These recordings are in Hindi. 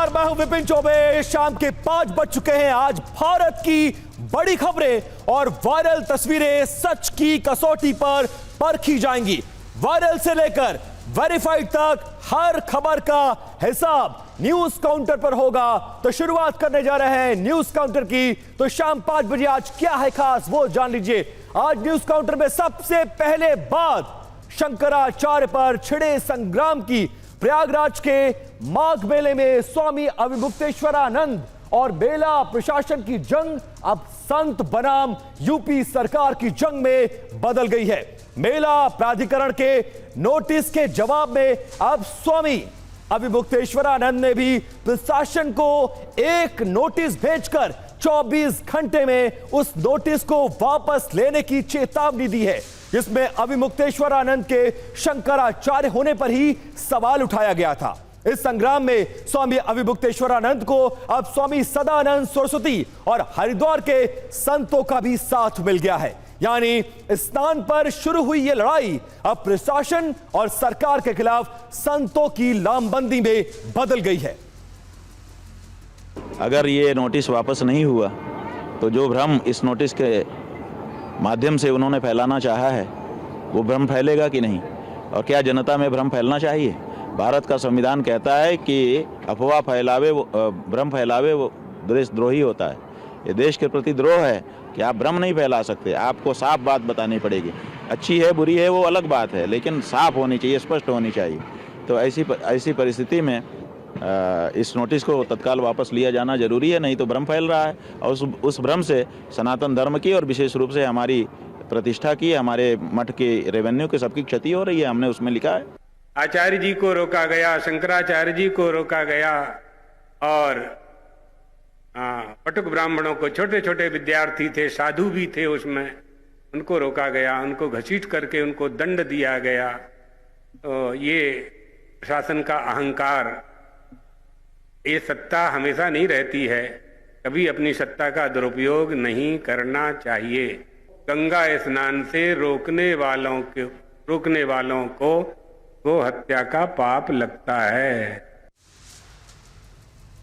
नमस्कार, मैं हूं विपिन चौबे। शाम के 5 बज चुके हैं। आज भारत की बड़ी खबरें और वायरल तस्वीरें सच की कसौटी पर परखी जाएंगी। वायरल से लेकर वेरीफाइड तक हर खबर का हिसाब न्यूज काउंटर पर होगा। तो शुरुआत करने जा रहे हैं न्यूज काउंटर की। तो शाम 5 बजे आज क्या है खास वो जान लीजिए। आज न्यूज काउंटर में सबसे पहले बात शंकराचार्य पर छिड़े संग्राम की। प्रयागराज के माघ मेले में स्वामी अविमुक्तेश्वरानंद और मेला प्रशासन की जंग अब संत बनाम यूपी सरकार की जंग में बदल गई है। मेला प्राधिकरण के नोटिस के जवाब में अब स्वामी अविमुक्तेश्वरानंद ने भी प्रशासन को एक नोटिस भेजकर 24 घंटे में उस नोटिस को वापस लेने की चेतावनी दी है, जिसमें अविमुक्तेश्वरानंद के शंकराचार्य होने पर ही सवाल उठाया गया था। इस संग्राम में स्वामी अविमुक्तेश्वरानंद को अब स्वामी सदानंद सरस्वती और हरिद्वार के संतों का भी साथ मिल गया है। यानी स्नान पर शुरू हुई यह लड़ाई अब प्रशासन और सरकार के खिलाफ संतों की लामबंदी में बदल गई है। अगर ये नोटिस वापस नहीं हुआ तो जो भ्रम इस नोटिस के माध्यम से उन्होंने फैलाना चाहा है वो भ्रम फैलेगा कि नहीं, और क्या जनता में भ्रम फैलना चाहिए? भारत का संविधान कहता है कि अफवाह फैलावे भ्रम फैलावे वो देशद्रोही होता है। ये देश के प्रति द्रोह है कि आप भ्रम नहीं फैला सकते, आपको साफ बात बतानी पड़ेगी। अच्छी है बुरी है वो अलग बात है, लेकिन साफ होनी चाहिए, स्पष्ट होनी चाहिए। तो ऐसी परिस्थिति में इस नोटिस को तत्काल वापस लिया जाना जरूरी है, नहीं तो भ्रम फैल रहा है और उस भ्रम से सनातन धर्म की और विशेष रूप से हमारी प्रतिष्ठा की, हमारे मठ के रेवेन्यू की सबकी क्षति हो रही है। हमने उसमें लिखा है आचार्य जी को रोका गया, शंकराचार्य जी को रोका गया और पटुक ब्राह्मणों को, छोटे छोटे विद्यार्थी थे, साधु भी थे उसमें, उनको रोका गया, उनको घसीट करके उनको दंड दिया गया। तो ये प्रशासन का अहंकार, ये सत्ता हमेशा नहीं रहती है, कभी अपनी सत्ता का दुरुपयोग नहीं करना चाहिए। गंगा स्नान से रोकने वालों को गो हत्या का पाप लगता है।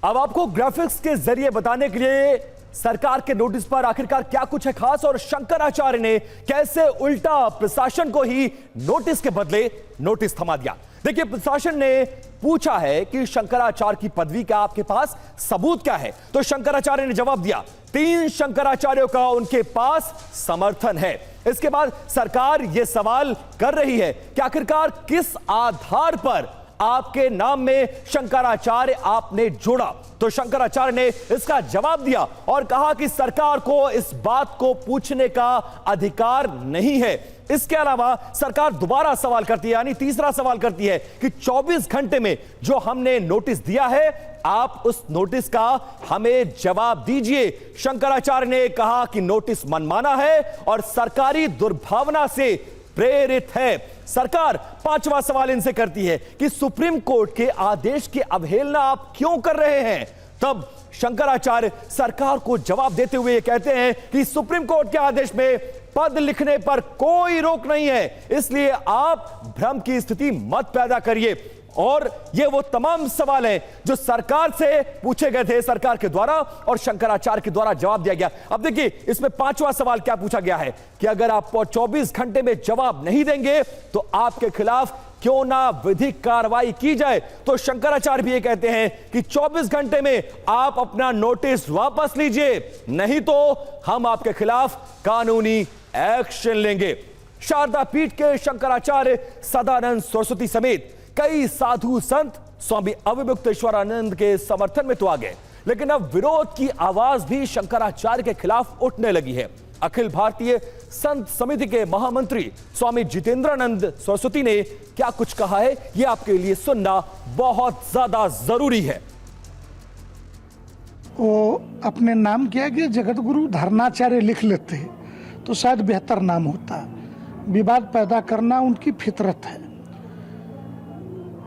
अब आपको ग्राफिक्स के जरिए बताने के लिए सरकार के नोटिस पर आखिरकार क्या कुछ है खास और शंकराचार्य ने कैसे उल्टा प्रशासन को ही नोटिस के बदले नोटिस थमा दिया। देखिए, प्रशासन ने पूछा है कि शंकराचार्य की पदवी का आपके पास सबूत क्या है, तो शंकराचार्य ने जवाब दिया 3 शंकराचार्यों का उनके पास समर्थन है। इसके बाद सरकार यह सवाल कर रही है कि आखिरकार किस आधार पर आपके नाम में शंकराचार्य आपने जोड़ा। तो शंकराचार्य ने इसका जवाब दिया और कहा कि सरकार को इस बात को पूछने का अधिकार नहीं है। इसके अलावा सरकार दोबारा सवाल करती है, यानी तीसरा सवाल करती है कि 24 घंटे में जो हमने नोटिस दिया है, आप उस नोटिस का हमें जवाब दीजिए। शंकराचार्य ने कहा कि नोटिस मनमाना है और सरकारी दुर्भावना से प्रेरित है। सरकार 5वां सवाल इनसे करती है कि सुप्रीम कोर्ट के आदेश की अवहेलना आप क्यों कर रहे हैं। तब शंकराचार्य सरकार को जवाब देते हुए कहते हैं कि सुप्रीम कोर्ट के आदेश में पद लिखने पर कोई रोक नहीं है, इसलिए आप भ्रम की स्थिति मत पैदा करिए। और ये वो तमाम सवाल हैं जो सरकार से पूछे गए थे, सरकार के द्वारा और शंकराचार्य के द्वारा जवाब दिया गया। अब देखिए, इसमें 5वां सवाल क्या पूछा गया है कि अगर आप 24 घंटे में जवाब नहीं देंगे तो आपके खिलाफ क्यों ना विधिक कार्रवाई की जाए। तो शंकराचार्य भी ये कहते हैं कि 24 घंटे में आप अपना नोटिस वापस लीजिए, नहीं तो हम आपके खिलाफ कानूनी एक्शन लेंगे। शारदा पीठ के शंकराचार्य सदानंद सरस्वती समेत कई साधु संत स्वामी अविमुक्तेश्वरानंद के समर्थन में तो आ गए, लेकिन अब विरोध की आवाज भी शंकराचार्य के खिलाफ उठने लगी है। अखिल भारतीय संत समिति के महामंत्री स्वामी जितेंद्रानंद सरस्वती ने क्या कुछ कहा है, यह आपके लिए सुनना बहुत ज्यादा जरूरी है। वो अपने नाम किया कि जगतगुरु धर्माचार्य लिख लेते तो शायद बेहतर नाम होता। विवाद पैदा करना उनकी फितरत है।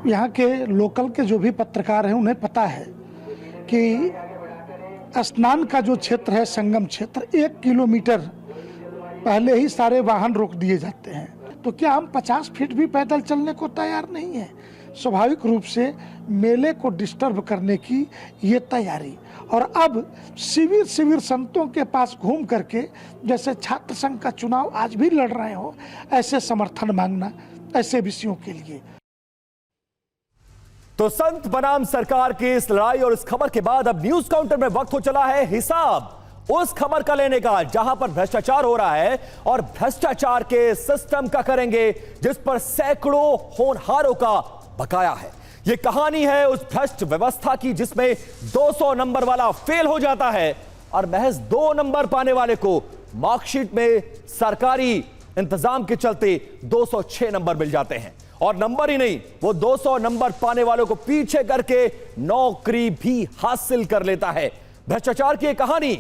यहाँ के लोकल के जो भी पत्रकार हैं उन्हें पता है कि स्नान का जो क्षेत्र है, संगम क्षेत्र, 1 किलोमीटर पहले ही सारे वाहन रोक दिए जाते हैं। तो क्या हम 50 फीट भी पैदल चलने को तैयार नहीं है? स्वाभाविक रूप से मेले को डिस्टर्ब करने की ये तैयारी। और अब शिविर शिविर संतों के पास घूम करके जैसे छात्र संघ का चुनाव आज भी लड़ रहे हो, ऐसे समर्थन मांगना ऐसे विषयों के लिए। तो संत बनाम सरकार की इस लड़ाई और इस खबर के बाद अब न्यूज काउंटर में वक्त हो चला है हिसाब उस खबर का लेने का जहां पर भ्रष्टाचार हो रहा है, और भ्रष्टाचार के सिस्टम का करेंगे जिस पर सैकड़ों होनहारों का बकाया है। यह कहानी है उस भ्रष्ट व्यवस्था की जिसमें 200 नंबर वाला फेल हो जाता है और महज 2 नंबर पाने वाले को मार्कशीट में सरकारी इंतजाम के चलते 206 नंबर मिल जाते हैं। और नंबर ही नहीं, वो 200 नंबर पाने वालों को पीछे करके नौकरी भी हासिल कर लेता है। भ्रष्टाचार की कहानी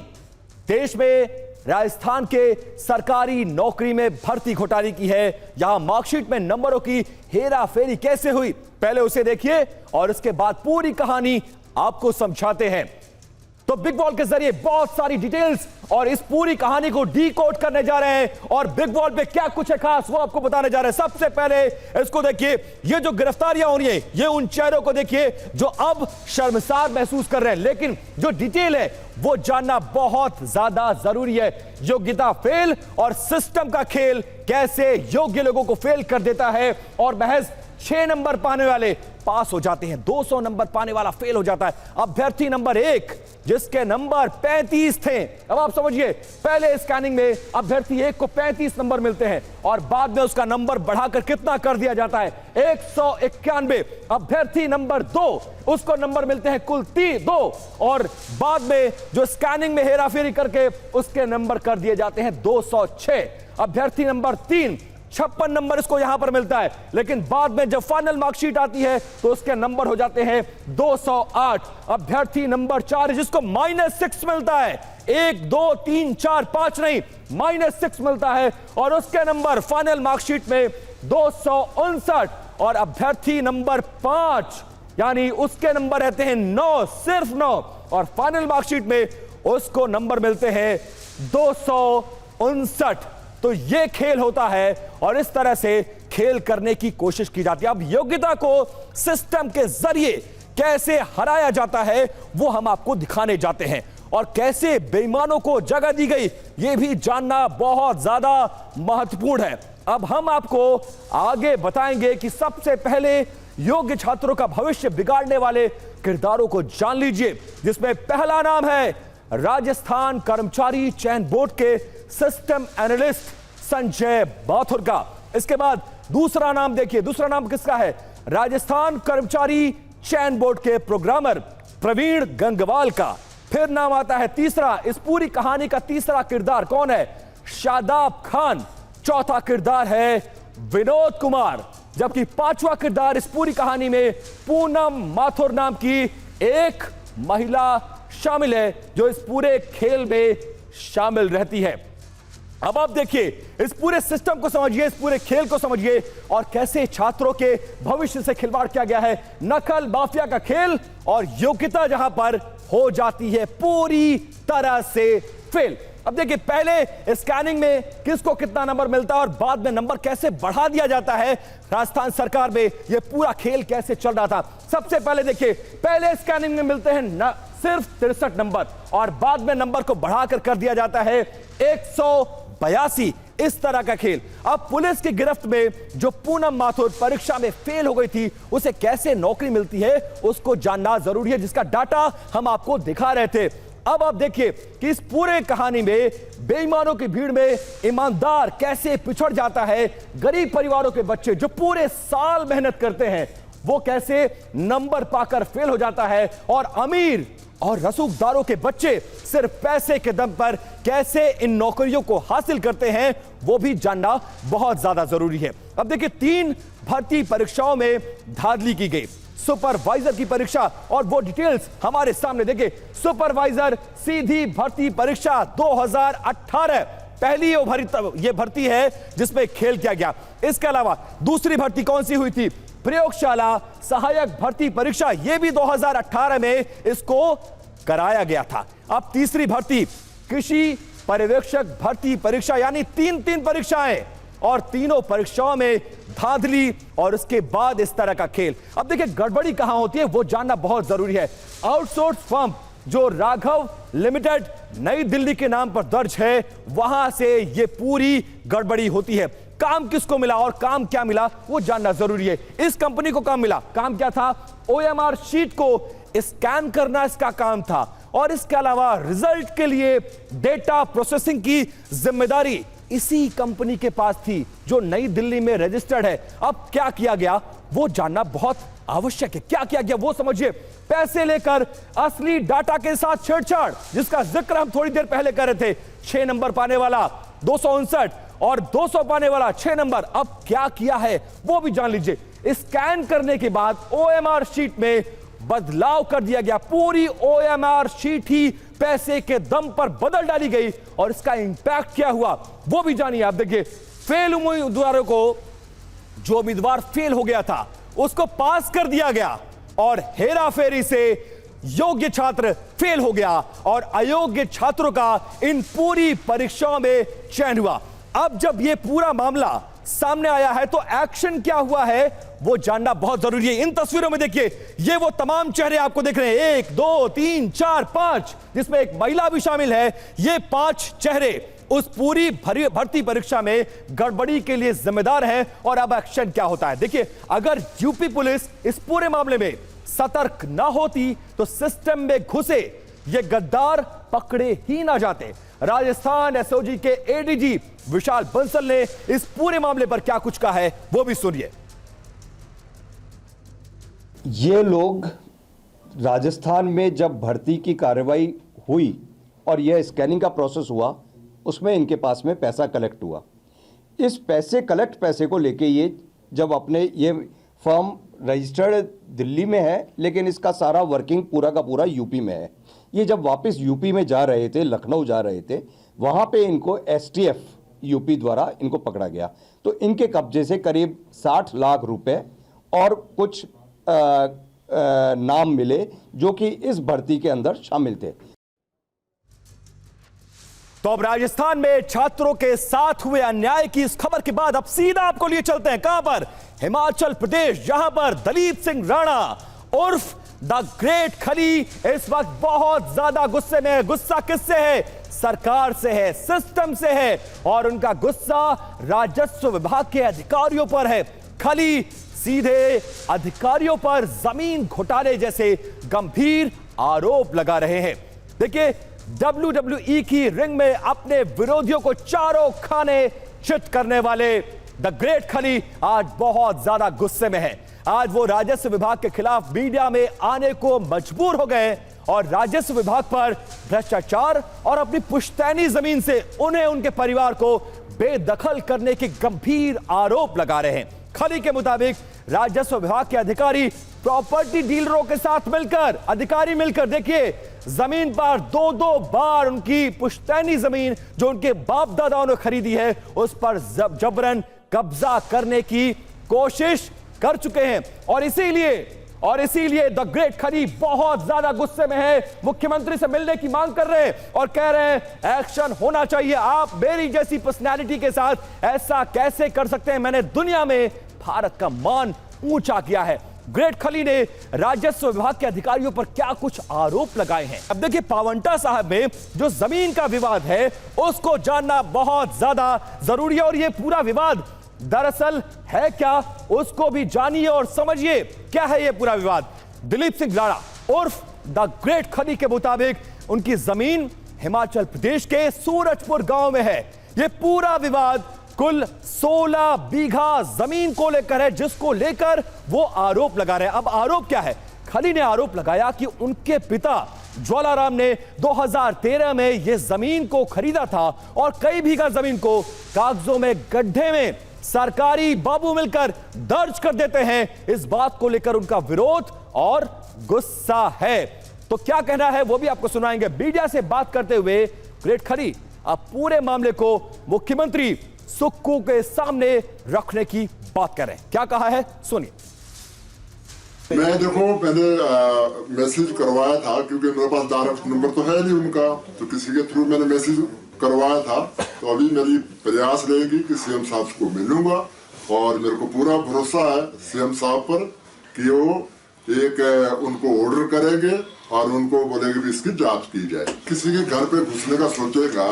देश में राजस्थान के सरकारी नौकरी में भर्ती घोटाले की है। यहां मार्कशीट में नंबरों की हेरा फेरी कैसे हुई, पहले उसे देखिए और उसके बाद पूरी कहानी आपको समझाते हैं। तो बिग बॉल के जरिए बहुत सारी डिटेल्स और इस पूरी कहानी को डीकोड करने जा रहे हैं और बिग बॉल पे क्या कुछ है खास वो आपको बताने जा रहे हैं। सबसे पहले इसको देखिए, ये जो गिरफ्तारियां हो रही हैं, ये उन चेहरों को देखिए जो अब शर्मसार महसूस कर रहे हैं, लेकिन जो डिटेल है वो जानना बहुत ज्यादा जरूरी है। योग्यता फेल और सिस्टम का खेल कैसे योग्य लोगों को फेल कर देता है और महज 6 नंबर पाने वाले पास हो जाते हैं, 200 नंबर पाने वाला फेल हो जाता है। अभ्यर्थी नंबर 1 जिसके नंबर 35 थे, अब आप समझिए पहले स्कैनिंग में अभ्यर्थी 1 को 35 नंबर मिलते हैं और बाद में उसका नंबर बढ़ाकर कितना कर दिया जाता है 191। अभ्यर्थी नंबर 2 उसको नंबर मिलते हैं कुल 2 और बाद में जो स्कैनिंग में हेराफेरी करके उसके नंबर कर दिए जाते हैं 206। अभ्यर्थी नंबर 3 56 नंबर इसको यहां पर मिलता है, लेकिन बाद में जब फाइनल मार्कशीट आती है तो उसके नंबर हो जाते हैं 208। अभ्यर्थी नंबर 4 जिसको -6 मिलता है, 1 2 3 4 5 नहीं, -6 मिलता है और उसके नंबर फाइनल मार्कशीट में 259। और अभ्यर्थी नंबर 5 यानी उसके नंबर रहते हैं 9, सिर्फ 9 और फाइनल मार्कशीट में उसको नंबर मिलते हैं 259। तो ये खेल होता है और इस तरह से खेल करने की कोशिश की जाती है। अब योग्यता को सिस्टम के जरिए कैसे हराया जाता है वो हम आपको दिखाने जाते हैं और कैसे बेईमानों को जगह दी गई ये भी जानना बहुत ज्यादा महत्वपूर्ण है। अब हम आपको आगे बताएंगे कि सबसे पहले योग्य छात्रों का भविष्य बिगाड़ने वाले किरदारों को जान लीजिए, जिसमें पहला नाम है राजस्थान कर्मचारी चयन बोर्ड के सिस्टम एनालिस्ट संजय माथुर का। इसके बाद दूसरा नाम देखिए, दूसरा नाम किसका है, राजस्थान कर्मचारी चयन बोर्ड के प्रोग्रामर प्रवीण गंगवाल का। फिर नाम आता है तीसरा, इस पूरी कहानी का तीसरा किरदार कौन है, शादाब खान। चौथा किरदार है विनोद कुमार, जबकि पांचवा किरदार इस पूरी कहानी में पूनम माथुर नाम की एक महिला शामिल है जो इस पूरे खेल में शामिल रहती है। अब आप देखिए इस पूरे सिस्टम को समझिए, इस पूरे खेल को समझिए और कैसे छात्रों के भविष्य से खिलवाड़ किया गया है। नकल माफिया का खेल और योग्यता जहां पर हो जाती है पूरी तरह से फेल। अब देखिए पहले स्कैनिंग में किसको कितना नंबर मिलता है और बाद में नंबर कैसे बढ़ा दिया जाता है, राजस्थान सरकार में यह पूरा खेल कैसे चल रहा था। सबसे पहले देखिए, पहले स्कैनिंग में मिलते हैं सिर्फ 63 नंबर और बाद में नंबर को बढ़ाकर कर दिया जाता है 182। इस तरह का खेल। अब पुलिस की गिरफ्त में जो पूनम माथुर परीक्षा में फेल हो गई थी उसे कैसे नौकरी मिलती है उसको जानना जरूरी है, जिसका डाटा हम आपको दिखा रहे थे। अब आप देखिए कि इस पूरे कहानी में बेईमानों की भीड़ में ईमानदार कैसे पिछड़ जाता है। गरीब परिवारों के बच्चे जो पूरे साल मेहनत करते हैं वो कैसे नंबर पाकर फेल हो जाता है और अमीर और रसूखदारों के बच्चे सिर्फ पैसे के दम पर कैसे इन नौकरियों को हासिल करते हैं वो भी जानना बहुत ज्यादा जरूरी है। अब देखिए 3 भर्ती परीक्षाओं में धांधली की गई। सुपरवाइजर की परीक्षा और वो डिटेल्स हमारे सामने देखिए। सुपरवाइजर सीधी भर्ती परीक्षा 2018 पहली ये भर्ती है जिसमें खेल किया गया। इसके अलावा दूसरी भर्ती कौन सी हुई थी, प्रयोगशाला सहायक भर्ती परीक्षा, यह भी 2018 में इसको कराया गया था। अब तीसरी भर्ती कृषि पर्यवेक्षक भर्ती परीक्षा, यानी 3 परीक्षाएं और तीनों परीक्षाओं में धांधली और उसके बाद इस तरह का खेल। अब देखिए गड़बड़ी कहां होती है वो जानना बहुत जरूरी है। आउटसोर्स फर्म जो राघव लिमिटेड नई दिल्ली के नाम पर दर्ज है, वहां से ये पूरी गड़बड़ी होती है। काम किसको मिला और काम क्या मिला वो जानना जरूरी है। इस कंपनी को काम मिला, काम क्या था? OMR शीट को स्कैन करना इसका काम था, और इसके अलावा रिजल्ट के लिए डेटा प्रोसेसिंग की जिम्मेदारी इसी कंपनी के पास थी जो नई दिल्ली में रजिस्टर्ड है। अब क्या किया गया वो जानना बहुत आवश्यक है। क्या किया गया वो समझिए। पैसे लेकर असली डाटा के साथ छेड़छाड़, जिसका जिक्र हम थोड़ी देर पहले कर रहे थे। 6 नंबर पाने वाला 259 और 200 पाने वाला 6 नंबर। अब क्या किया है वो भी जान लीजिए। स्कैन करने के बाद OMR शीट में बदलाव कर दिया गया। पूरी OMR शीट ही पैसे के दम पर बदल डाली गई, और इसका इंपैक्ट क्या हुआ वो भी जानिए आप। देखिए, फेल उम्मीदवारों को, जो उम्मीदवार फेल हो गया था उसको पास कर दिया गया, और हेरा फेरी से योग्य छात्र फेल हो गया, और अयोग्य छात्रों का इन पूरी परीक्षाओं में चयन हुआ। अब जब यह पूरा मामला सामने आया है तो एक्शन क्या हुआ है वो जानना बहुत जरूरी है। इन तस्वीरों में देखिए, ये वो तमाम चेहरे आपको दिख रहे हैं, 1 2 3 4 5, जिसमें एक महिला भी शामिल है। ये 5 चेहरे उस पूरी भर्ती परीक्षा में गड़बड़ी के लिए जिम्मेदार हैं। और अब एक्शन क्या होता है देखिए। अगर यूपी पुलिस इस पूरे मामले में सतर्क ना होती तो सिस्टम में घुसे ये गद्दार पकड़े ही ना जाते। राजस्थान SOG के ADG विशाल बंसल ने इस पूरे मामले पर क्या कुछ कहा है वो भी सुनिए। ये लोग राजस्थान में जब भर्ती की कार्रवाई हुई और यह स्कैनिंग का प्रोसेस हुआ, उसमें इनके पास में पैसा कलेक्ट हुआ। इस पैसे को लेके ये जब अपने ये फर्म रजिस्टर्ड दिल्ली में है, लेकिन इसका सारा वर्किंग पूरा का पूरा यूपी में है। ये जब वापस यूपी में जा रहे थे, लखनऊ जा रहे थे, वहाँ पे इनको STF यूपी द्वारा इनको पकड़ा गया। तो इनके कब्जे से करीब 60 लाख रुपए और कुछ नाम मिले जो कि इस भर्ती के अंदर शामिल थे। तो अब राजस्थान में छात्रों के साथ हुए अन्याय की इस खबर के बाद अब सीधा आपको लिए चलते हैं कहां पर? हिमाचल प्रदेश, जहां पर दलीप सिंह राणा उर्फ द ग्रेट खली इस वक्त बहुत ज्यादा गुस्से में है। गुस्सा किससे है? सरकार से है, सिस्टम से है, और उनका गुस्सा राजस्व विभाग के अधिकारियों पर है। खली सीधे अधिकारियों पर जमीन घोटाले जैसे गंभीर आरोप लगा रहे हैं। देखिए, WWE की रिंग में अपने विरोधियों को चारों खाने चित करने वाले द ग्रेट खली आज बहुत ज्यादा गुस्से में है। आज वो राजस्व विभाग के खिलाफ मीडिया में आने को मजबूर हो गए और राजस्व विभाग पर भ्रष्टाचार और अपनी पुश्तैनी जमीन से उन्हें, उनके परिवार को बेदखल करने के गंभीर आरोप लगा रहे हैं। खली के मुताबिक राजस्व विभाग के अधिकारी प्रॉपर्टी डीलरों के साथ मिलकर, अधिकारी मिलकर देखिए, जमीन पर 2-2 बार उनकी पुश्तैनी जमीन जो उनके बाप दादाओं ने खरीदी है उस पर जबरन कब्जा करने की कोशिश कर चुके हैं। और इसीलिए द ग्रेट खली बहुत ज्यादा गुस्से में है। मुख्यमंत्री से मिलने की मांग कर रहे हैं और कह रहे हैं एक्शन होना चाहिए। आप मेरी जैसी पर्सनैलिटी के साथ ऐसा कैसे कर सकते हैं? मैंने दुनिया में भारत का मान ऊंचा किया है। ग्रेट खली ने राजस्व विभाग के अधिकारियों पर क्या कुछ आरोप लगाए हैं। अब देखिए, पावंटा साहब में जो जमीन का विवाद है उसको जानना बहुत ज्यादा जरूरी है, और यह पूरा विवाद दरअसल है क्या उसको भी जानिए और समझिए क्या है यह पूरा विवाद। दलीप सिंह राणा उर्फ द ग्रेट खली के मुताबिक उनकी जमीन हिमाचल प्रदेश के सूरजपुर गांव में है। यह पूरा विवाद कुल 16 बीघा जमीन को लेकर है, जिसको लेकर वो आरोप लगा रहे हैं। अब आरोप क्या है? खली ने आरोप लगाया कि उनके पिता ज्वालाराम ने 2013 में यह जमीन को खरीदा था और कई बीघा जमीन को कागजों में गड्ढे में सरकारी बाबू मिलकर दर्ज कर देते हैं। इस बात को लेकर उनका विरोध और गुस्सा है। तो क्या कहना है वो भी आपको सुनाएंगे। मीडिया से बात करते हुए ग्रेट खली अब पूरे मामले को मुख्यमंत्री सुक्खू के सामने रखने की बात कर रहे हैं। क्या कहा है सुनिए। मैं देखो पहले मैसेज करवाया था, क्योंकि मेरे पास डायरेक्ट नंबर तो है नहीं उनका, तो किसी के थ्रू मैंने मैसेज करवाया था। तो अभी मेरी प्रयास रहेगी कि CM साहब को मिलूंगा और मेरे को पूरा भरोसा है सीएम साहब पर कि वो एक उनको ऑर्डर करेंगे और उनको बोलेंगे भी इसकी जांच की जाए। किसी के घर पे घुसने का सोचेगा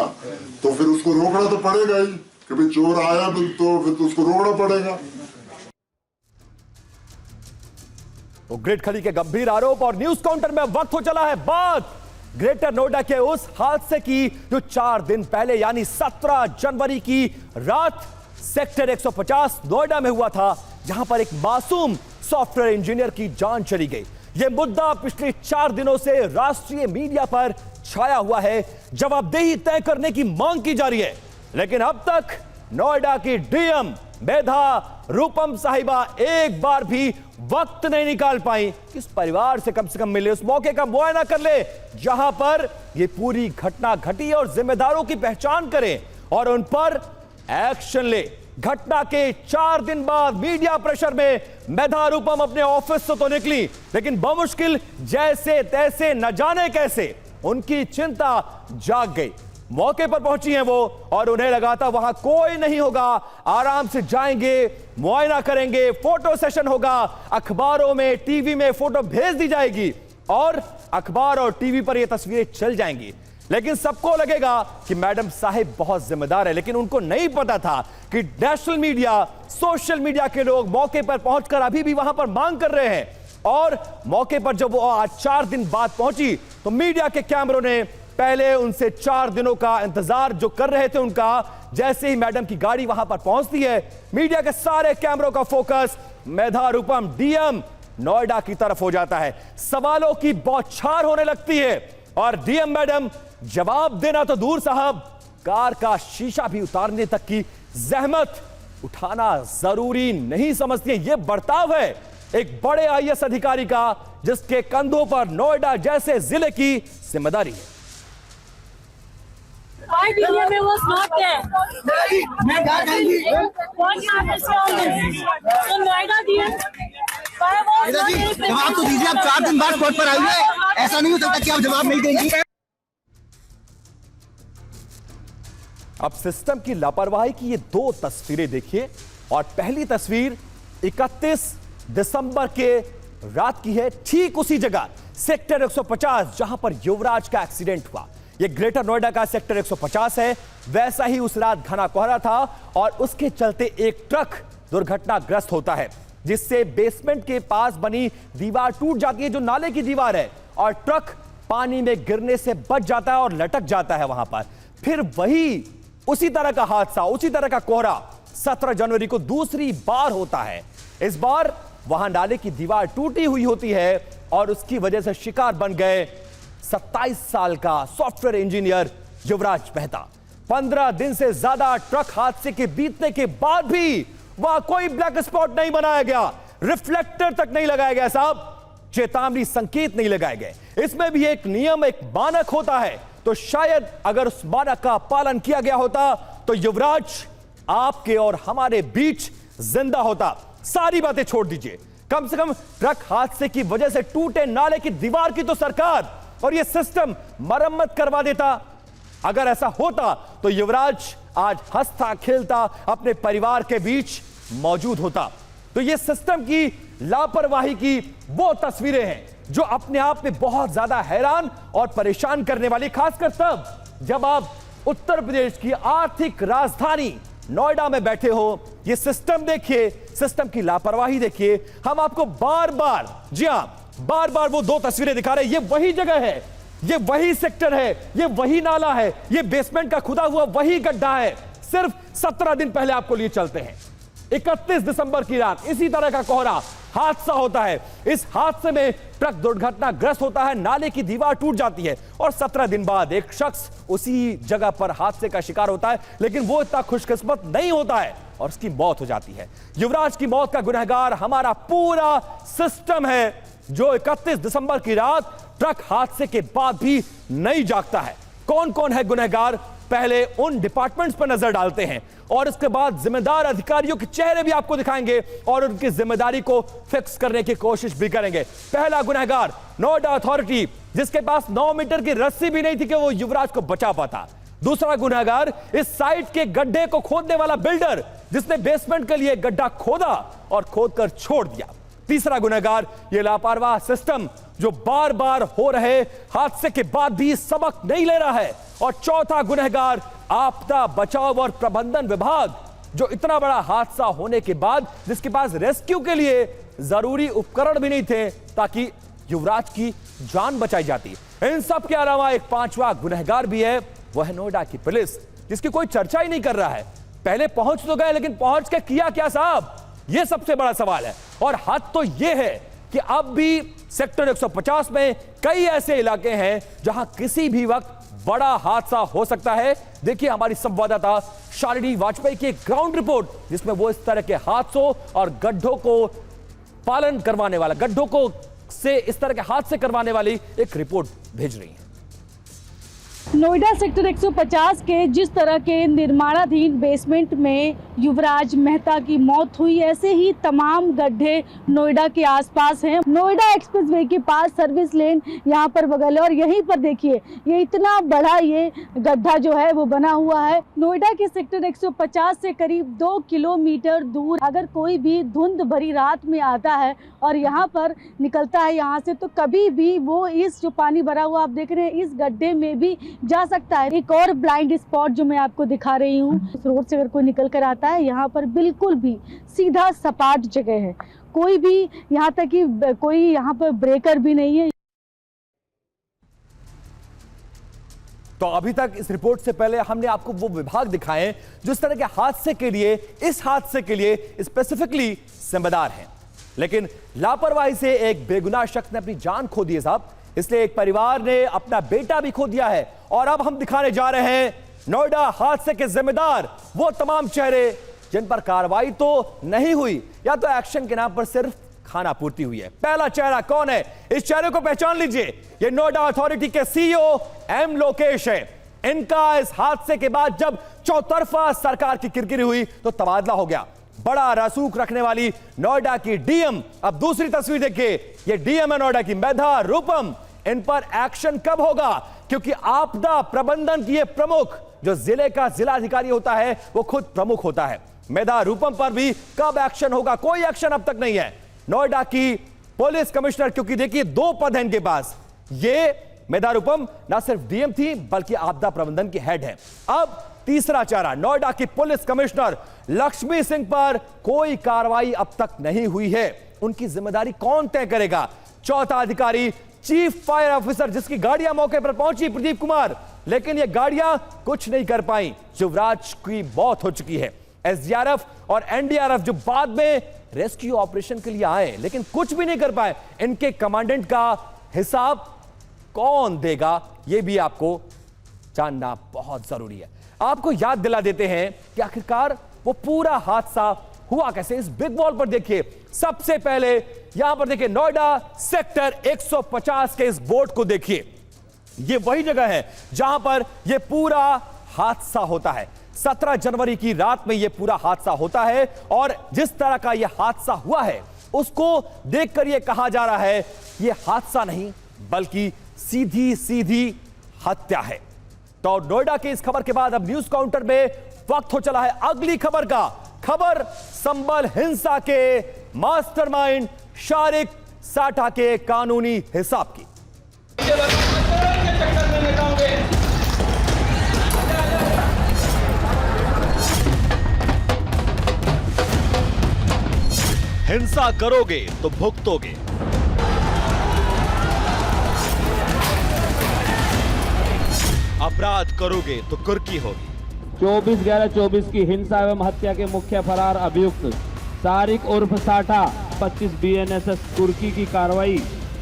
तो फिर उसको रोकना तो पड़ेगा ही, कभी चोर आया तो फिर तो उसको रोकना पड़ेगा। तो ग्रेट खली के गंभीर आरोप और न्यूज काउंटर में वक्त हो चला है बात ग्रेटर नोएडा के उस हादसे की जो 4 दिन पहले यानी 17 जनवरी की रात सेक्टर 150 नोएडा में हुआ था, जहां पर एक मासूम सॉफ्टवेयर इंजीनियर की जान चली गई। यह मुद्दा पिछले 4 दिनों से राष्ट्रीय मीडिया पर छाया हुआ है। जवाबदेही तय करने की मांग की जा रही है, लेकिन अब तक नोएडा की डीएम मेधा रूपम साहिबा एक बार भी वक्त नहीं निकाल पाई कि इस परिवार से कम मिले, उस मौके का मुआयना कर ले जहां पर यह पूरी घटना घटी और जिम्मेदारों की पहचान करें और उन पर एक्शन ले। घटना के 4 दिन बाद मीडिया प्रेशर में मेधा रूपम अपने ऑफिस से तो निकली, लेकिन बमुश्किल जैसे तैसे न जाने कैसे उनकी चिंता जाग गई। मौके पर पहुंची हैं वो और उन्हें लगा था वहां कोई नहीं होगा, आराम से जाएंगे, मुआयना करेंगे, फोटो सेशन होगा, अखबारों में टीवी में फोटो भेज दी जाएगी और अखबार और टीवी पर ये तस्वीरें चल जाएंगी। लेकिन सबको लगेगा कि मैडम साहिब बहुत जिम्मेदार है, लेकिन उनको नहीं पता था कि नेशनल मीडिया, सोशल मीडिया के लोग मौके पर पहुंचकर अभी भी वहां पर मांग कर रहे हैं। और मौके पर जब वो आज 4 दिन बाद पहुंची तो मीडिया के कैमरों ने पहले उनसे 4 दिनों का इंतजार जो कर रहे थे उनका, जैसे ही मैडम की गाड़ी वहां पर पहुंचती है मीडिया के सारे कैमरों का फोकस मेधा रूपम डीएम नोएडा की तरफ हो जाता है। सवालों की बौछार होने लगती है और डीएम मैडम जवाब देना तो दूर साहब, कार का शीशा भी उतारने तक की जहमत उठाना जरूरी नहीं समझती है। यह बर्ताव है एक बड़े आईएएस अधिकारी का जिसके कंधों पर नोएडा जैसे जिले की जिम्मेदारी है। Why DMA was not there? What happens from this? So Noida DM, why was not there? जवाब तो दीजिए, आप 4 दिन बाद कोर्ट पर आइए, ऐसा नहीं हो सकता कि आप जवाब नहीं देंगी। अब सिस्टम की लापरवाही की ये 2 तस्वीरें देखिए और पहली तस्वीर 31 दिसंबर के रात की है, ठीक उसी जगह सेक्टर 150 जहां पर युवराज का एक्सीडेंट हुआ। यह ग्रेटर नोएडा का सेक्टर 150 है। वैसा ही उस रात घना कोहरा था और उसके चलते एक ट्रक दुर्घटनाग्रस्त होता है जिससे बेसमेंट के पास बनी दीवार टूट जाती है जो नाले की दीवार है और ट्रक पानी में गिरने से बच जाता है और लटक जाता है वहां पर। फिर वही उसी तरह का हादसा, उसी तरह का कोहरा 17 जनवरी को दूसरी बार होता है। इस बार वहां नाले की दीवार टूटी हुई होती है और उसकी वजह से शिकार बन गए 27 साल का सॉफ्टवेयर इंजीनियर युवराज मेहता। 15 दिन से ज्यादा ट्रक हादसे के बीतने के बाद भी वहां कोई ब्लैक स्पॉट नहीं बनाया गया, रिफ्लेक्टर तक नहीं लगाया गया साहब, चेतावनी संकेत नहीं लगाए गए। इसमें भी एक नियम, एक मानक होता है, तो शायद अगर उस मानक का पालन किया गया होता तो युवराज आपके और हमारे बीच जिंदा होता। सारी बातें छोड़ दीजिए, कम से कम ट्रक हादसे की वजह से टूटे नाले की दीवार की तो सरकार और यह सिस्टम मरम्मत करवा देता। अगर ऐसा होता तो युवराज आज हंसता खेलता अपने परिवार के बीच मौजूद होता। तो यह सिस्टम की लापरवाही की वो तस्वीरें हैं जो अपने आप में बहुत ज्यादा हैरान और परेशान करने वाली, खासकर तब जब आप उत्तर प्रदेश की आर्थिक राजधानी नोएडा में बैठे हो। यह सिस्टम देखिए, सिस्टम की लापरवाही देखिए। हम आपको बार बार, जी हां, बार बार वो 2 तस्वीरें दिखा रहे हैं। ये वही जगह है, ये वही सेक्टर है, ये वही नाला है, ये बेसमेंट का खुदा हुआ वही गड्ढा है। सिर्फ 17 दिन पहले आपको लिए चलते हैं। 31 दिसंबर की रात इसी तरह का कोहरा हादसा होता है। इस हादसे में ट्रक दुर्घटनाग्रस्त होता है, नाले की दीवार टूट जाती है और 17 दिन बाद एक शख्स उसी जगह पर हादसे का शिकार होता है, लेकिन वो इतना खुशकिस्मत नहीं होता है और उसकी मौत हो जाती है। युवराज की मौत का गुनहगार हमारा पूरा सिस्टम है जो 31 दिसंबर की रात ट्रक हादसे के बाद भी नहीं जागता है। कौन कौन है गुनहगार, पहले उन डिपार्टमेंट्स पर नजर डालते हैं और उसके बाद जिम्मेदार अधिकारियों के चेहरे भी आपको दिखाएंगे और उनकी जिम्मेदारी को फिक्स करने की कोशिश भी करेंगे। पहला गुनहगार नोएडा अथॉरिटी, जिसके पास 9 मीटर की रस्सी भी नहीं थी कि वो युवराज को बचा पाता। दूसरा गुनहगार इस साइट के गड्ढे को खोदने वाला बिल्डर, जिसने बेसमेंट के लिए गड्ढा खोदा और खोदकर छोड़ दिया। तीसरा गुनहगार ये लापरवाह सिस्टम जो बार बार हो रहे हादसे के बाद भी सबक नहीं ले रहा है। और चौथा गुनहगार आपदा बचाव और प्रबंधन विभाग जो इतना बड़ा हादसा होने के बाद जिसके पास रेस्क्यू के लिए जरूरी उपकरण भी नहीं थे ताकि युवराज की जान बचाई जाती। इन सब के अलावा एक पांचवा गुनहगार भी है, वह है नोएडा की पुलिस जिसकी कोई चर्चा ही नहीं कर रहा है। पहले पहुंच तो गए लेकिन पहुंच के किया क्या साहब, यह सबसे बड़ा सवाल है। और हद तो यह है कि अब भी सेक्टर 150 में कई ऐसे इलाके हैं जहां किसी भी वक्त बड़ा हादसा हो सकता है। देखिए हमारी संवाददाता शालिनी वाजपेयी की एक ग्राउंड रिपोर्ट जिसमें वो इस तरह के हादसों और गड्ढों को पालन करवाने वाला, गड्ढों को से इस तरह के हादसे करवाने वाली एक रिपोर्ट भेज रही है। नोएडा सेक्टर 150 के जिस तरह के निर्माणाधीन बेसमेंट में युवराज मेहता की मौत हुई, ऐसे ही तमाम गड्ढे नोएडा के आसपास हैं। नोएडा एक्सप्रेसवे के पास सर्विस लेन यहाँ पर बगल है और यहीं पर देखिए ये इतना बड़ा ये गड्ढा जो है वो बना हुआ है। नोएडा के सेक्टर 150 से करीब 2 किलोमीटर दूर अगर कोई भी धुंध भरी रात में आता है और यहाँ पर निकलता है यहाँ से, तो कभी भी वो इस जो पानी भरा हुआ आप देख रहे हैं इस गड्ढे में भी जा सकता है। एक और ब्लाइंड स्पॉट जो मैं आपको दिखा रही हूँ, इस रोड से अगर कोई निकल कर आता है यहाँ पर बिल्कुल भी सीधा सपाट जगह है, कोई भी यहाँ तक कि कोई यहाँ पर ब्रेकर भी नहीं है। तो अभी तक इस रिपोर्ट से पहले हमने आपको वो विभाग दिखाए जो इस तरह के हादसे के लिए, इस हादसे के लिए स्पेसिफिकली जिम्मेदार हैं, लेकिन लापरवाही से एक बेगुनाह शख्स ने अपनी जान खो दी है साहब। इसलिए एक परिवार ने अपना बेटा भी खो दिया है। और अब हम दिखाने जा रहे हैं नोएडा हादसे के जिम्मेदार वो तमाम चेहरे जिन पर कार्रवाई तो नहीं हुई या तो एक्शन के नाम पर सिर्फ खाना पूर्ति हुई है। पहला चेहरा कौन है, इस चेहरे को पहचान लीजिए। ये नोएडा अथॉरिटी के सीईओ एम लोकेश है। इनका इस हादसे के बाद जब चौतरफा सरकार की किरकिरी हुई तो तबादला हो गया। बड़ा रसूख रखने वाली नोएडा की डीएम, अब दूसरी तस्वीर देखिए, ये डीएम है नोएडा की मेधा रूपम। इन पर एक्शन कब होगा, क्योंकि आपदा प्रबंधन की ये प्रमुख जो जिले का जिलाधिकारी होता है वो खुद प्रमुख होता है। मेधा रूपम पर भी कब एक्शन होगा, कोई एक्शन अब तक नहीं है। नोएडा की पुलिस कमिश्नर, क्योंकि देखिए 2 पद हैं इनके पास, ये मेधा रूपम ना सिर्फ डीएम थी बल्कि आपदा प्रबंधन की हेड है। अब तीसरा चेहरा नोएडा की पुलिस कमिश्नर लक्ष्मी सिंह पर कोई कार्रवाई अब तक नहीं हुई है। उनकी जिम्मेदारी कौन तय करेगा। चौथा अधिकारी चीफ फायर ऑफिसर जिसकी गाड़ियां मौके पर पहुंची, प्रदीप कुमार, लेकिन ये गाड़ियां कुछ नहीं कर पाई। युवराज की मौत हो चुकी है। एसडीआरएफ और एनडीआरएफ जो बाद में रेस्क्यू ऑपरेशन के लिए आए लेकिन कुछ भी नहीं कर पाए, इनके कमांडेंट का हिसाब कौन देगा, यह भी आपको जानना बहुत जरूरी है। आपको याद दिला देते हैं कि आखिरकार वो पूरा हादसा हुआ कैसे। इस बिग वॉल पर देखिए, सबसे पहले यहां पर देखिए नोएडा सेक्टर 150 के इस बोर्ड को देखिए। ये वही जगह है जहां पर यह पूरा हादसा होता है। 17 जनवरी की रात में यह पूरा हादसा होता है और जिस तरह का यह हादसा हुआ है उसको देखकर यह कहा जा रहा है यह हादसा नहीं बल्कि सीधी सीधी हत्या है। तो नोएडा की इस खबर के बाद अब न्यूज काउंटर में वक्त हो चला है अगली खबर का। खबर संबल हिंसा के मास्टरमाइंड शारिक साठा के कानूनी हिसाब की। हिंसा करोगे तो भुगतोगे। अपराध करोगे तो कुर्की होगी। 24/11/24 की हिंसा एवं हत्या के मुख्य फरार अभियुक्त सारिक उर्फ साठा 25 BNSS कुर्की की कार्रवाई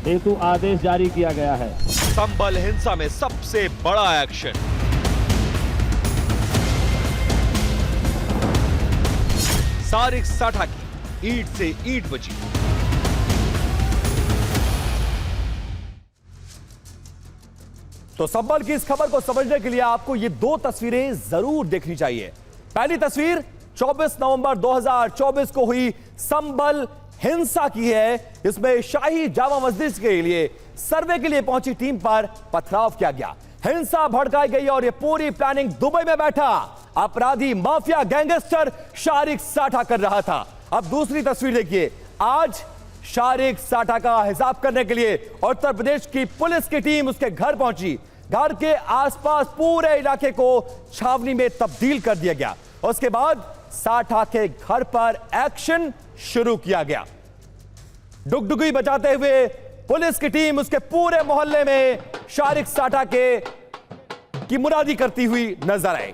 हेतु आदेश जारी किया गया है। संबल हिंसा में सबसे बड़ा एक्शन। सारिक साठा की ईंट से ईंट बची। तो संबल की इस खबर को समझने के लिए आपको ये 2 तस्वीरें जरूर देखनी चाहिए। पहली तस्वीर 24 नवंबर 2024 को हुई संबल हिंसा की है। इसमें शाही जामा मस्जिद के लिए सर्वे के लिए पहुंची टीम पर पथराव किया गया। हिंसा भड़काई गई और ये पूरी प्लानिंग दुबई में बैठा अपराधी माफिया गैंगस्टर शारिक साठा कर रहा था। अब दूसरी तस्वीर देखिए। आज शारिक साठा का हिसाब करने के लिए उत्तर प्रदेश की पुलिस की टीम उसके घर पहुंची। घर के आसपास पूरे इलाके को छावनी में तब्दील कर दिया गया। उसके बाद साठा के घर पर एक्शन शुरू किया गया। डुगडुगी बजाते हुए पुलिस की टीम उसके पूरे मोहल्ले में शारिक साठा की मुनादी करती हुई नजर आई।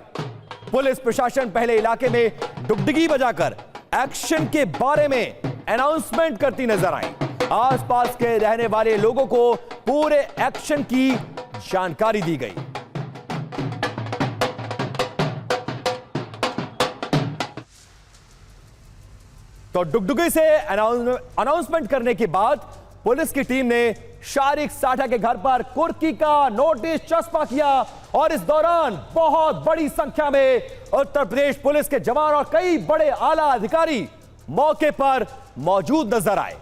पुलिस प्रशासन पहले इलाके में डुगडुगी बजाकर एक्शन के बारे में अनाउंसमेंट करती नजर आई। आसपास के रहने वाले लोगों को पूरे एक्शन की जानकारी दी गई। तो डुगडुगी से अनाउंसमेंट करने के बाद पुलिस की टीम ने शारिक साठा के घर पर कुर्की का नोटिस चस्पा किया और इस दौरान बहुत बड़ी संख्या में उत्तर प्रदेश पुलिस के जवान और कई बड़े आला अधिकारी मौके पर मौजूद नजर आए।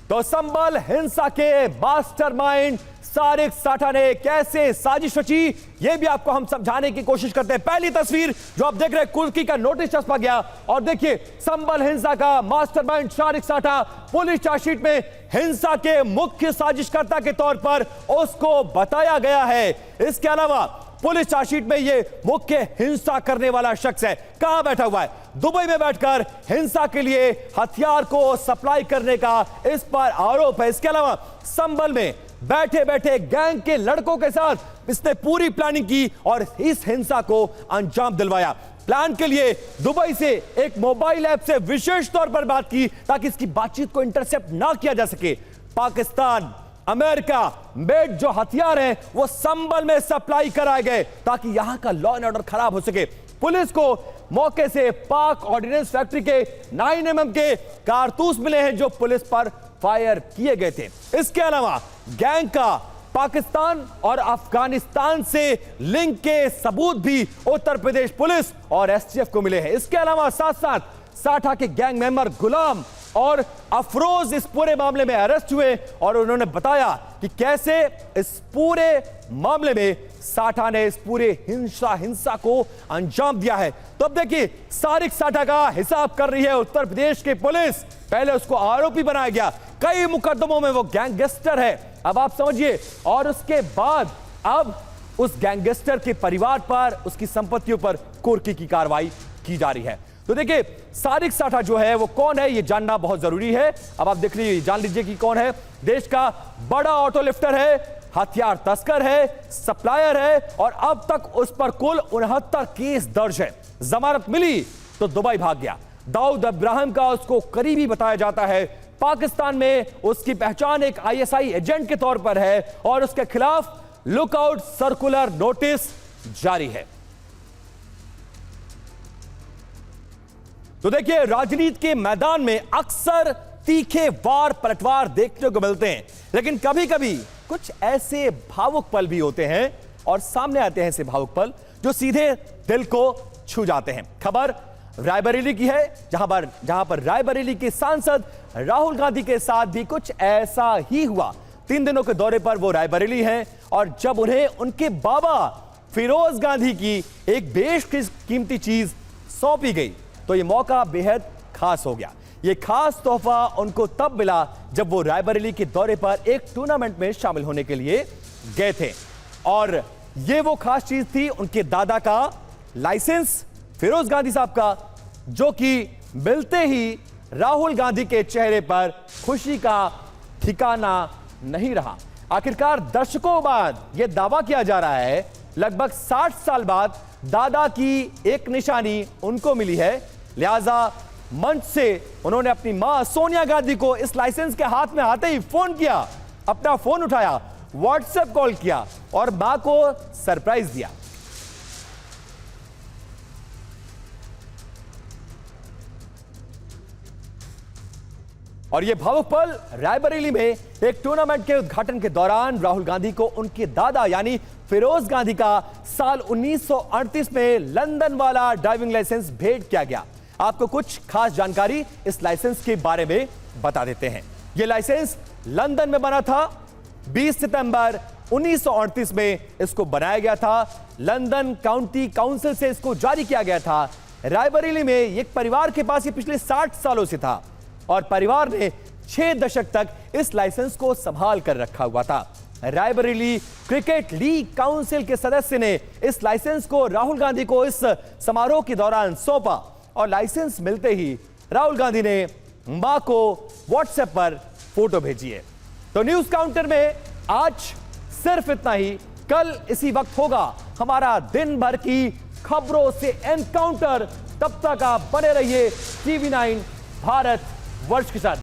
तो संभल हिंसा के मास्टरमाइंड शारिक साठा ने कैसे साजिश रची, यह भी आपको हम समझाने की कोशिश करते हैं। पहली तस्वीर जो आप देख रहे हैं, कुर्की का नोटिस चस्पा गया और देखिए संभल हिंसा का मास्टरमाइंड शारिक साठा पुलिस चार्जशीट में हिंसा के मुख्य साजिशकर्ता के तौर पर उसको बताया गया है। इसके अलावा पुलिस चार्जशीट में यह मुख्य हिंसा करने वाला शख्स है, कहां बैठा हुआ है? दुबई में बैठकर हिंसा के लिए हथियार को सप्लाई करने का इस पर आरोप है। इसके अलावा संभल में बैठे बैठे गैंग के लड़कों के साथ इसने पूरी प्लानिंग की और इस हिंसा को अंजाम दिलवाया। प्लान के लिए दुबई से एक मोबाइल ऐप से विशेष तौर पर बात की ताकि इसकी बातचीत को इंटरसेप्ट ना किया जा सके। पाकिस्तान, अमेरिका मेड जो हथियार हैं वो संभल में सप्लाई कराए गए ताकि यहां का लॉ एंड ऑर्डर खराब हो सके। पुलिस को मौके से पाक ऑर्डिनेंस फैक्ट्री के 9mm के कारतूस मिले हैं जो पुलिस पर फायर किए गए थे। इसके अलावा गैंग का पाकिस्तान और अफगानिस्तान से लिंक के सबूत भी उत्तर प्रदेश पुलिस और एसटीएफ को मिले हैं। इसके अलावा साथ साथ साठा के गैंग मेंबर गुलाम और अफरोज इस पूरे मामले में अरेस्ट हुए और उन्होंने बताया कि कैसे इस पूरे मामले में साठा ने इस पूरे हिंसा को अंजाम दिया है। तो अब देखिए शारिक साठा का हिसाब कर रही है उत्तर प्रदेश की पुलिस। पहले उसको आरोपी बनाया गया, कई मुकदमों में वो गैंगस्टर है, अब आप समझिए। और उसके बाद अब उस गैंगस्टर के परिवार पर, उसकी संपत्तियों पर कुर्की की कार्रवाई की जा रही है। तो देखिए शारिक साठा जो है वो कौन है ये जानना बहुत जरूरी है। अब आप देख लीजिए, जान लीजिए कि कौन है। देश का बड़ा ऑटो लिफ्टर है, हथियार तस्कर है, सप्लायर है और अब तक उस पर कुल 69 केस दर्ज है। जमानत मिली तो दुबई भाग गया। दाऊद इब्राहिम का उसको करीबी बताया जाता है। पाकिस्तान में उसकी पहचान एक आईएसआई एजेंट के तौर पर है और उसके खिलाफ लुकआउट सर्कुलर नोटिस जारी है। तो देखिए राजनीति के मैदान में अक्सर तीखे वार पलटवार देखने को मिलते हैं, लेकिन कभी कभी कुछ ऐसे भावुक पल भी होते हैं और सामने आते हैं ऐसे भावुक पल जो सीधे दिल को छू जाते हैं। खबर रायबरेली की है, जहां पर रायबरेली के सांसद राहुल गांधी के साथ भी कुछ ऐसा ही हुआ। 3 दिनों के दौरे पर वो रायबरेली हैं और जब उन्हें उनके बाबा फिरोज गांधी की एक बेशकीमती चीज सौंपी गई तो ये मौका बेहद खास हो गया। ये खास तोहफा उनको तब मिला जब वो रायबरेली के दौरे पर एक टूर्नामेंट में शामिल होने के लिए गए थे और ये वो खास चीज थी उनके दादा का लाइसेंस, फिरोज गांधी साहब का, जो कि मिलते ही राहुल गांधी के चेहरे पर खुशी का ठिकाना नहीं रहा। आखिरकार दशकों बाद यह दावा किया जा रहा है, लगभग 60 साल बाद दादा की एक निशानी उनको मिली है, लिहाजा मंच से उन्होंने अपनी मां सोनिया गांधी को इस लाइसेंस के हाथ में आते ही फोन किया, अपना फोन उठाया, व्हाट्सएप कॉल किया और मां को सरप्राइज दिया। और यह भावुक पल रायबरेली में एक टूर्नामेंट के उद्घाटन के दौरान राहुल गांधी को उनके दादा यानी फिरोज गांधी का साल 1938 में लंदन वाला ड्राइविंग लाइसेंस भेंट किया गया। आपको कुछ खास जानकारी इस लाइसेंस के बारे में बता देते हैं। यह लाइसेंस लंदन में बना था। 20 सितंबर 1938 में इसको बनाया गया था। लंदन काउंटी काउंसिल से इसको जारी किया गया था। रायबरेली में एक परिवार के पास ये पिछले 60 सालों से था और परिवार ने 6 दशक तक इस लाइसेंस को संभाल कर रखा हुआ था। रायबरेली क्रिकेट लीग काउंसिल के सदस्य ने इस लाइसेंस को राहुल गांधी को इस समारोह के दौरान सौंपा और लाइसेंस मिलते ही राहुल गांधी ने मां को व्हाट्सएप पर फोटो भेजी है। तो न्यूज काउंटर में आज सिर्फ इतना ही। कल इसी वक्त होगा हमारा दिन भर की खबरों से एनकाउंटर। तब तक आप बने रहिए TV9 भारत वर्ष के साथ।